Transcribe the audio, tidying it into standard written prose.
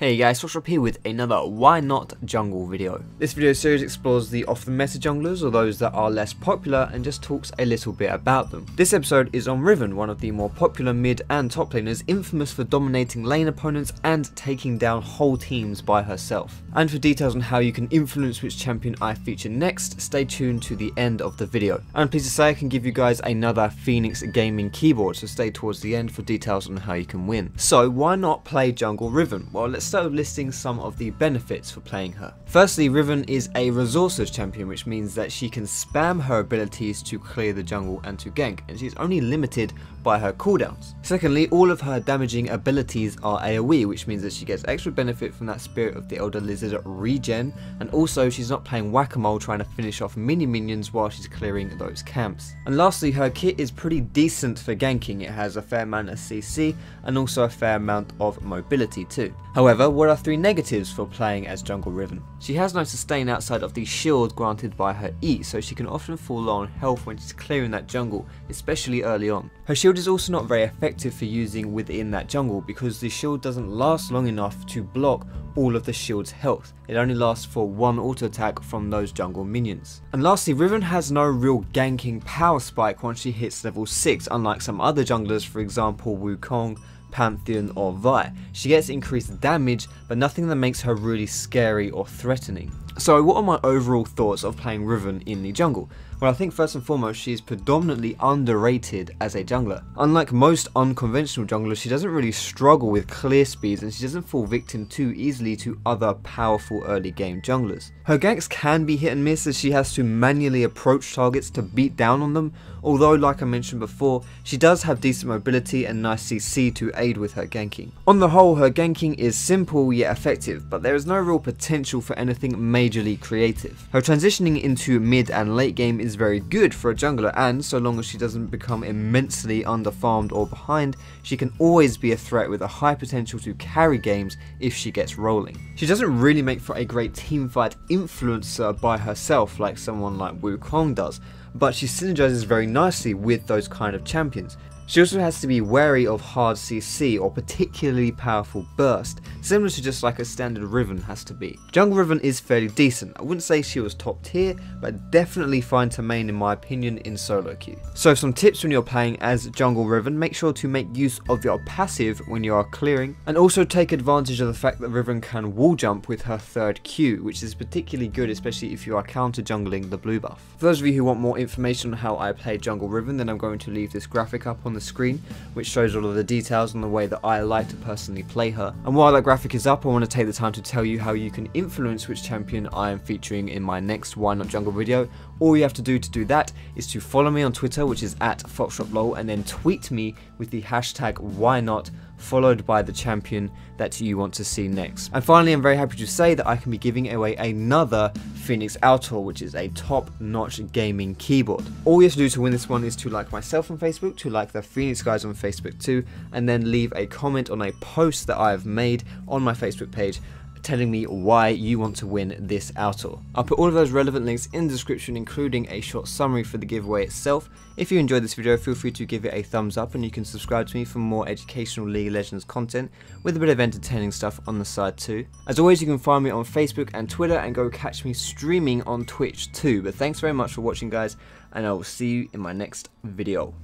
Hey guys, Thoại here with another Why Not Jungle video. This video series explores the off-the-meta junglers, or those that are less popular, and just talks a little bit about them. This episode is on Riven, one of the more popular mid and top laners, infamous for dominating lane opponents and taking down whole teams by herself. And for details on how you can influence which champion I feature next, stay tuned to the end of the video. I'm pleased to say I can give you guys another Phoenix gaming keyboard, so stay towards the end for details on how you can win. So why not play jungle Riven? Well, let's start with listing some of the benefits for playing her. Firstly, Riven is a resources champion, which means that she can spam her abilities to clear the jungle and to gank, and she's only limited by her cooldowns. Secondly, all of her damaging abilities are AoE, which means that she gets extra benefit from that Spirit of the Elder Lizard regen, and also she's not playing whack-a-mole trying to finish off minions while she's clearing those camps. And lastly, her kit is pretty decent for ganking. It has a fair amount of CC and also a fair amount of mobility too. However, what are three negatives for playing as jungle Riven? She has no sustain outside of the shield granted by her E, so she can often fall low on health when she's clearing that jungle, especially early on. Her shield is also not very effective for using within that jungle because the shield doesn't last long enough to block all of the shield's health. It only lasts for one auto attack from those jungle minions. And lastly, Riven has no real ganking power spike once she hits level 6, unlike some other junglers, for example Wukong, Pantheon or Vi. She gets increased damage, but nothing that makes her really scary or threatening. So what are my overall thoughts of playing Riven in the jungle? Well, I think first and foremost, she is predominantly underrated as a jungler. Unlike most unconventional junglers, she doesn't really struggle with clear speeds, and she doesn't fall victim too easily to other powerful early game junglers. Her ganks can be hit and miss, as she has to manually approach targets to beat down on them, although like I mentioned before, she does have decent mobility and nice CC to aid with her ganking. On the whole, her ganking is simple yet effective, but there is no real potential for anything majorly creative. Her transitioning into mid and late game is very good for a jungler, and so long as she doesn't become immensely underfarmed or behind, she can always be a threat with a high potential to carry games if she gets rolling. She doesn't really make for a great teamfight influencer by herself like someone like Wukong does, but she synergizes very nicely with those kind of champions. She also has to be wary of hard CC or particularly powerful burst, similar to just like a standard Riven has to be. Jungle Riven is fairly decent. I wouldn't say she was top tier, but definitely fine to main in my opinion in solo queue. So some tips when you're playing as jungle Riven: make sure to make use of your passive when you are clearing, and also take advantage of the fact that Riven can wall jump with her third Q, which is particularly good especially if you are counter jungling the blue buff. For those of you who want more information on how I play jungle Riven, then I'm going to leave this graphic up on the screen, which shows all of the details on the way that I like to personally play her. And while that graphic is up, I want to take the time to tell you how you can influence which champion I am featuring in my next Why Not Jungle video. All you have to do that is to follow me on Twitter, which is @FoxDropLol, and then tweet me with the hashtag WhyNot, followed by the champion that you want to see next. And finally, I'm very happy to say that I can be giving away another Phoenix Altor, which is a top-notch gaming keyboard. All you have to do to win this one is to like myself on Facebook, to like the Phoenix guys on Facebook too, and then leave a comment on a post that I have made on my Facebook page telling me why you want to win this Altor. I'll put all of those relevant links in the description, including a short summary for the giveaway itself. If you enjoyed this video, feel free to give it a thumbs up, and you can subscribe to me for more educational League of Legends content with a bit of entertaining stuff on the side too. As always, you can find me on Facebook and Twitter, and go catch me streaming on Twitch too. But thanks very much for watching guys, and I will see you in my next video.